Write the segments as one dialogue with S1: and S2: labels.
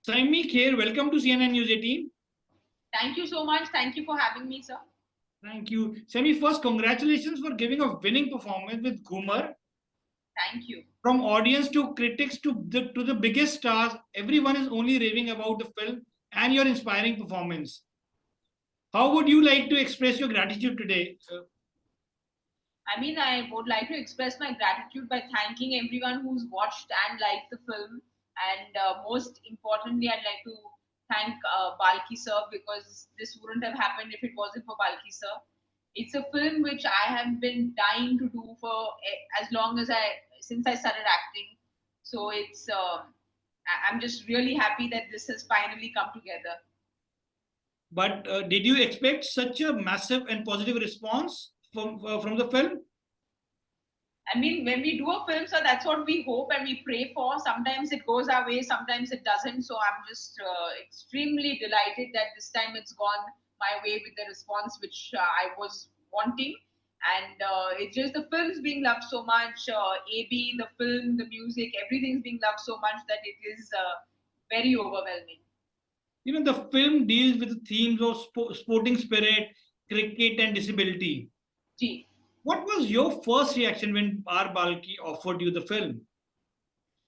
S1: Saiyami Kher, welcome to CNN News 18.
S2: Thank you so much. Thank you for having me, sir.
S1: Thank you. Sami, first, congratulations for giving a winning performance with Ghoomer.
S2: Thank you.
S1: From audience to critics to the biggest stars, everyone is only raving about the film and your inspiring performance. How would you like to express your gratitude today?
S2: I would like to express my gratitude by thanking everyone who's watched and liked the film. And most importantly, I'd like to thank Balki sir because this wouldn't have happened if it wasn't for Balki sir. It's a film which I have been dying to do for as long as since I started acting. So I'm just really happy that this has finally come together.
S1: But did you expect such a massive and positive response from the film?
S2: When we do a film, so that's what we hope and we pray for. Sometimes it goes our way, sometimes it doesn't. So I'm just extremely delighted that this time it's gone my way with the response which I was wanting. And it's just the film's being loved so much. AB, the film, the music, everything's being loved so much that it is very overwhelming.
S1: The film deals with the themes of sporting spirit, cricket, and disability.
S2: Gee.
S1: What was your first reaction when R Balki offered you the film?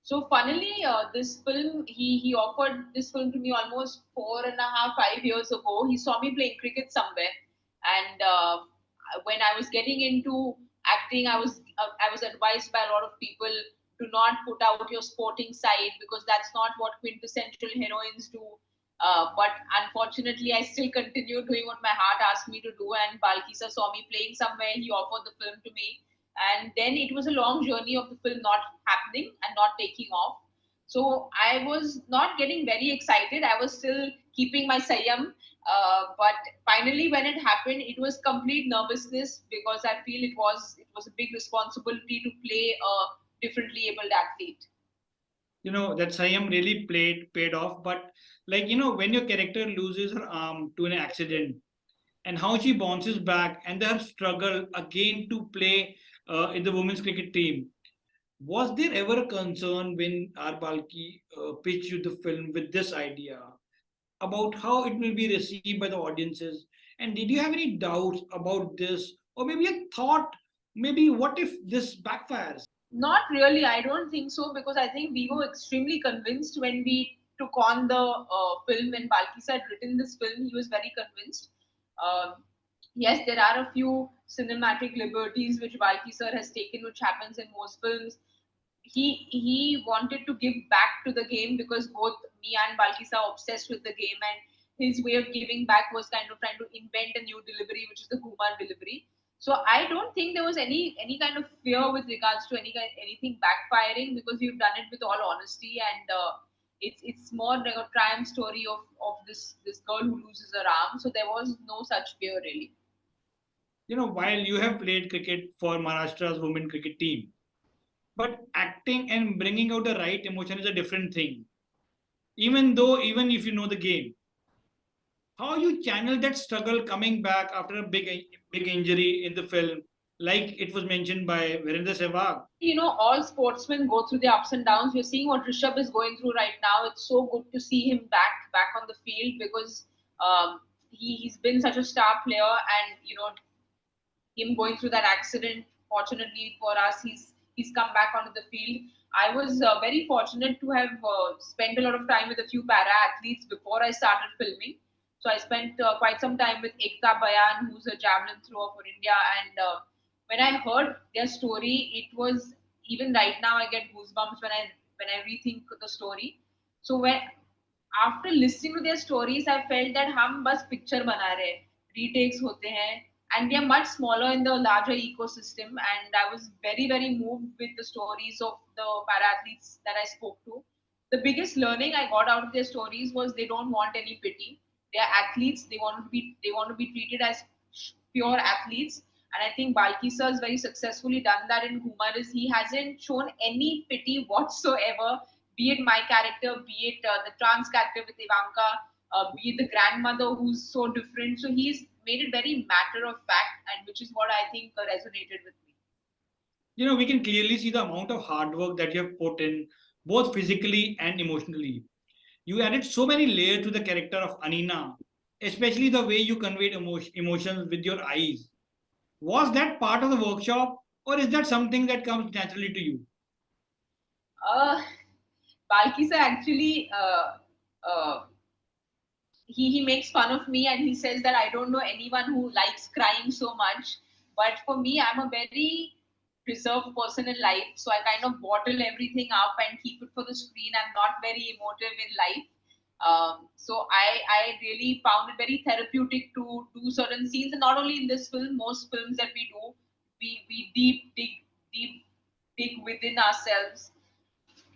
S2: So funnily, this film he offered this film to me almost 4.5, 5 years ago. He saw me playing cricket somewhere, and when I was getting into acting, I was advised by a lot of people to not put out your sporting side because that's not what quintessential heroines do. But unfortunately, I still continued doing what my heart asked me to do. And Balkisa saw me playing somewhere. He offered the film to me, and then it was a long journey of the film not happening and not taking off. So I was not getting very excited. I was still keeping my Saiyam. But finally, when it happened, it was complete nervousness because I feel it was a big responsibility to play a differently abled athlete.
S1: That Siam really paid off. But when your character loses her arm to an accident, and how she bounces back, and her struggle again to play in the women's cricket team. Was there ever a concern when R Balki pitched you the film with this idea about how it will be received by the audiences? And did you have any doubts about this, or maybe a thought, maybe what if this backfires?
S2: Not really. I don't think so because I think we were extremely convinced when we took on the film. When Balkis had written this film, he was very convinced. Yes, there are a few cinematic liberties which Balki sir has taken, which happens in most films. He wanted to give back to the game because both me and Balkis are obsessed with the game, and his way of giving back was kind of trying to invent a new delivery, which is the Ghoomer delivery. So I don't think there was any kind of fear with regards to anything backfiring because we've done it with all honesty, and it's more like a triumph story of this girl who loses her arm. So there was no such fear really.
S1: While you have played cricket for Maharashtra's women cricket team, but acting and bringing out the right emotion is a different thing. Even if you know the game, how you channel that struggle coming back after a big injury in the film, like it was mentioned by Virendra Sehwag.
S2: All sportsmen go through the ups and downs. We're seeing what Rishabh is going through right now. It's so good to see him back on the field because he's been such a star player, and him going through that accident. Fortunately for us, he's come back onto the field. I was very fortunate to have spent a lot of time with a few para athletes before I started filming. So I spent quite some time with Ekta Bayan, who's a javelin thrower for India, and when I heard their story, it was even right now I get goosebumps when I rethink the story. So when after listening to their stories, I felt that हम बस picture बना रहे हैं, retakes होते हैं, and we are much smaller in the larger ecosystem. And I was very moved with the stories of the para athletes that I spoke to. The biggest learning I got out of their stories was they don't want any pity. They are athletes. They want to be treated as pure athletes. And I think Balki sir has very successfully done that in Ghoomer. Is he hasn't shown any pity whatsoever, be it my character, be it the trans character with Ivanka, be it the grandmother who's so different. So he's made it very matter of fact, and which is what I think resonated with me.
S1: We can clearly see the amount of hard work that you have put in, both physically and emotionally. You added so many layers to the character of Anina, especially the way you conveyed emotions with your eyes. Was that part of the workshop, or is that something that comes naturally to you?
S2: Uh, Balki sir actually he makes fun of me and he says that I don't know anyone who likes crying so much. But for me, I'm a very reserved person in life, so I kind of bottle everything up and keep it for the screen. I'm not very emotive in life. So I really found it very therapeutic to do certain scenes, and not only in this film, most films that we do, we deep dig within ourselves.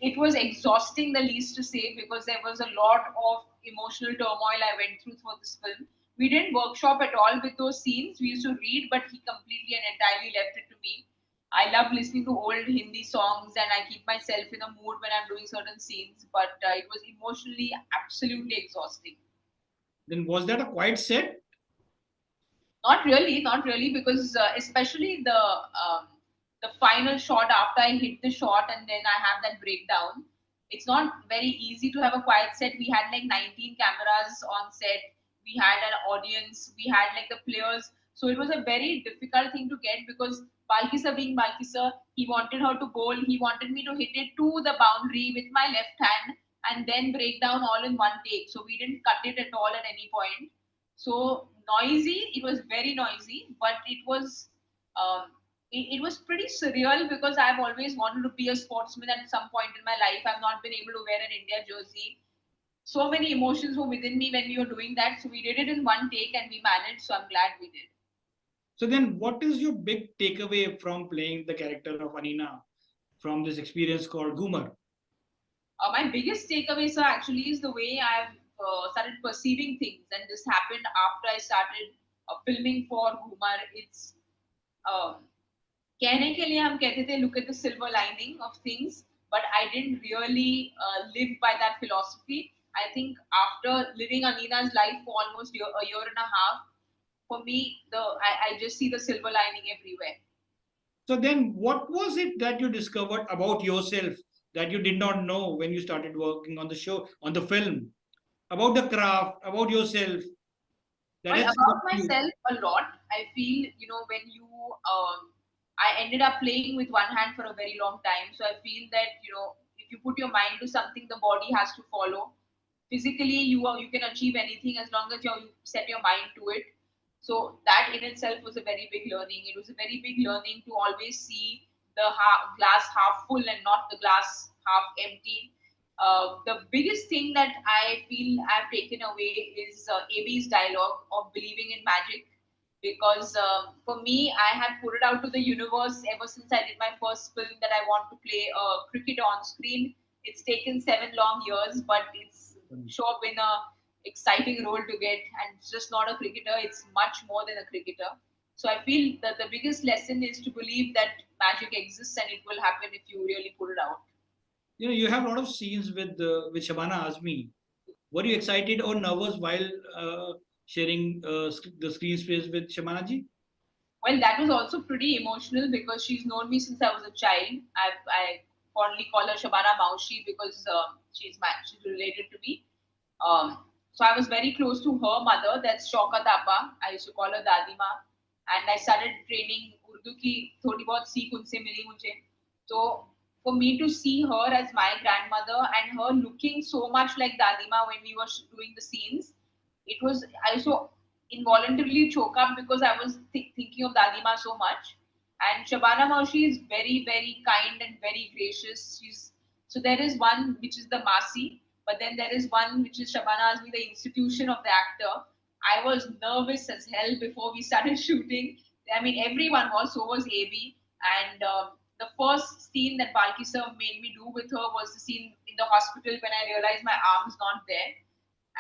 S2: It was exhausting, the least to say, because there was a lot of emotional turmoil I went through for this film. We didn't workshop at all with those scenes. We used to read, but he completely and entirely left it to me. I love listening to old Hindi songs and I keep myself in a mood when I'm doing certain scenes, but it was emotionally absolutely exhausting.
S1: Then was that a quiet set?
S2: Not really, because especially the final shot after I hit the shot and then I have that breakdown. It's not very easy to have a quiet set. We had like 19 cameras on set. We had an audience. We had like the players. So it was a very difficult thing to get because Balkisa being Balkisa, he wanted her to bowl. He wanted me to hit it to the boundary with my left hand and then break down all in one take. So we didn't cut it at all at any point. So noisy, it was very noisy, but it was pretty surreal because I've always wanted to be a sportsman at some point in my life. I've not been able to wear an India jersey. So many emotions were within me when we were doing that. So we did it in one take and we managed. So I'm glad we did.
S1: So then, what is your big takeaway from playing the character of Anina from this experience called Ghoomer?
S2: My biggest takeaway, sir, actually is the way I've started perceiving things, and this happened after I started filming for Ghoomer. It's um, कहने के लिए हम कहते थे look at the silver lining of things, but I didn't really live by that philosophy. I think after living Anina's life for almost a year and a half, for me I just see the silver lining everywhere.
S1: So then, what was it that you discovered about yourself that you did not know when you started working on the show, on the film, about the craft, about yourself that
S2: Well,
S1: has
S2: about
S1: helped you?
S2: myself a lot. I feel, when I ended up playing with one hand for a very long time. So I feel that, if you put your mind to something, the body has to follow. Physically, you can achieve anything as long as you set your mind to it. So that in itself was a very big learning. It was a very big learning to always see the glass half full and not the glass half empty. The biggest thing that I feel I've taken away is AB's dialogue of believing in magic. Because for me, I had put it out to the universe ever since I did my first film that I want to play a cricketer on screen. It's taken 7 long years, but it's sure been a exciting role to get. And it's just not a cricketer; it's much more than a cricketer. So I feel that the biggest lesson is to believe that magic exists and it will happen if you really put it out.
S1: You have a lot of scenes with Shabana Azmi. Were you excited or nervous while sharing the screen space with Shabana ji?
S2: Well, that was also pretty emotional because she's known me since I was a child. I fondly call her Shabana Maushi because she's related to me. So I was very close to her mother, that's Shaukat Appa. I used to call her Dadima, and I started training Urdu की थोड़ी बहुत सीख उनसे मिली मुझे. So for me to see her as my grandmother and her looking so much like Dadima when we were doing the scenes, it was I also involuntarily choke up because I was thinking of Dadima so much. And Shabana Maushi is very, very kind and very gracious. So there is one which is the Masi, but then there is one which is Shabana Azmi, the institution of the actor. I was nervous as hell before we started shooting. I mean, everyone was, so was AB. And the first scene that Balki sir made me do with her was the scene in the hospital when I realized my arm's not there.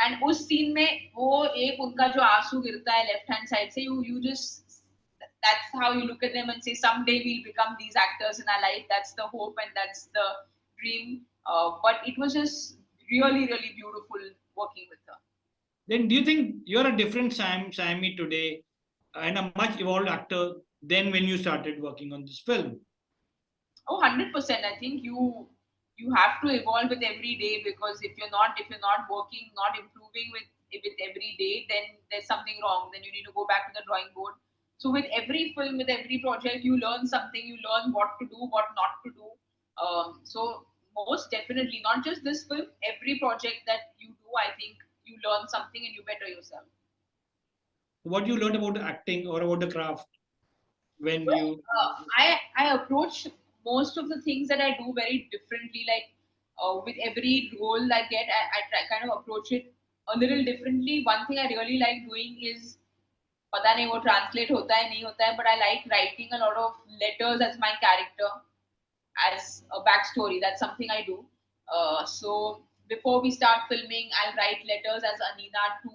S2: And उस scene में वो एक उनका जो आंसू गिरता है left hand side से you just that's how you look at them and say someday we'll become these actors in our life. That's the hope and that's the dream. But it was just really really beautiful working with her.
S1: Then do you think you're a different Siami today and a much evolved actor than when you started working on this film?
S2: Oh, 100%. I think you have to evolve with every day, because if you're not working, not improving with every day, then there's something wrong. Then you need to go back to the drawing board. So with every film, with every project, you learn something. You learn what to do, what not to do. So most definitely, not just this film, every project that you do, I think you learn something and you better yourself.
S1: What you learned about the acting or about the craft when
S2: Well,
S1: you?
S2: I approach most of the things that I do very differently. Like with every role I get, I try kind of approach it a little differently. One thing I really like doing is, पता नहीं वो translate होता है नहीं होता है, but I like writing a lot of letters as my character, as a backstory. That's something I do. So before we start filming, I'll write letters as Anina to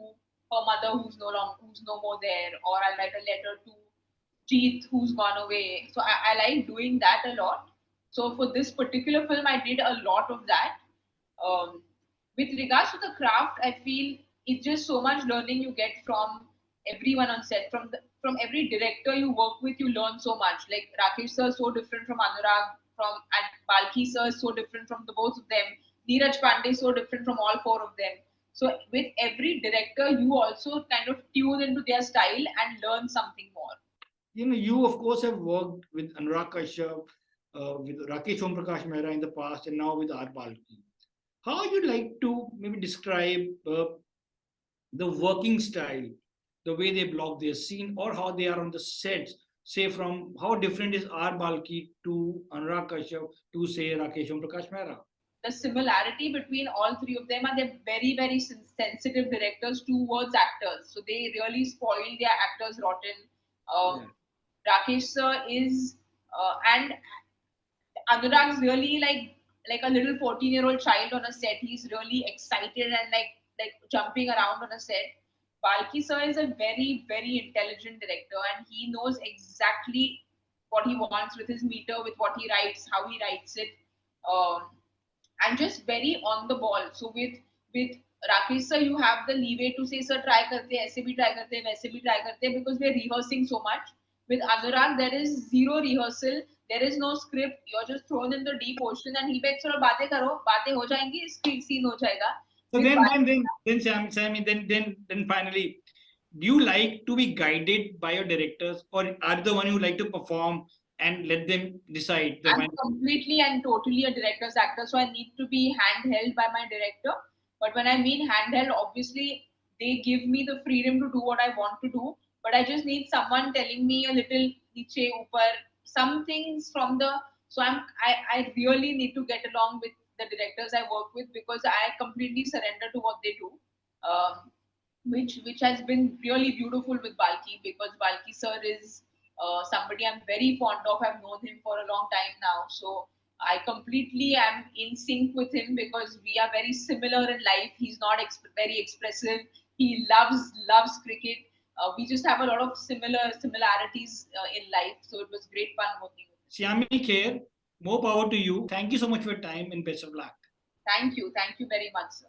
S2: her mother who's no more there, or I'll write a letter to Jeet who's gone away. So I like doing that a lot. So for this particular film, I did a lot of that. Um, with regards to the craft, I feel it's just so much learning you get from everyone on set. From every director you work with, you learn so much. Like Rakesh sir is so different from Anurag, and Balki sir is so different from the both of them. Neeraj Pandey is so different from all four of them. So with every director, you also kind of tune into their style and learn something more.
S1: You of course have worked with Anurag Kashyap, with Rakesh Omprakash Mehra in the past, and now with R Balki. How you like to maybe describe the working style, the way they block their scene, or how they are on the set? Say from how different is R Balki to Anurag Kashyap to say Rakesh Omprakash Mehra?
S2: The similarity between all three of them are they're very, very sensitive directors towards actors. So they really spoil their actors rotten.
S1: Yeah.
S2: Rakesh sir is, and Anurag's really like a little 14-year-old child on a set. He's really excited and like jumping around on a set. Balki sir is a very, very intelligent director, and he knows exactly what he wants with his meter, with what he writes, how he writes it. Um, and just very on the ball. So with Rakesh sir, you have the leeway to say, sir, try karte, aise bhi try karte, waise bhi try karte, because we're rehearsing so much. With Anurag, there is zero rehearsal. There is no script. You're just thrown in the deep ocean, and he begs, चलो बातें करो, बातें हो जाएंगी, scene हो जाएगा.
S1: So
S2: With
S1: then Sammy, then finally, do you like to be guided by your directors, or are you the one who like to perform and let them decide the
S2: I'm
S1: final?
S2: completely and totally a director's actor, so I need to be handheld by my director. But when I mean handheld, obviously they give me the freedom to do what I want to do. But I just need someone telling me a little niche upar, some things from the. So I really need to get along with the directors I work with, because I completely surrender to what they do. Um, which has been really beautiful with Balki, because Balki sir is somebody I'm very fond of. I've known him for a long time now, so I completely am in sync with him, because we are very similar in life. He's not very expressive. He loves cricket. We just have a lot of similarities in life, so it was great fun working with him.
S1: Saiyami Kher, more power to you. Thank you so much for your time and best of luck.
S2: Thank you very much, sir.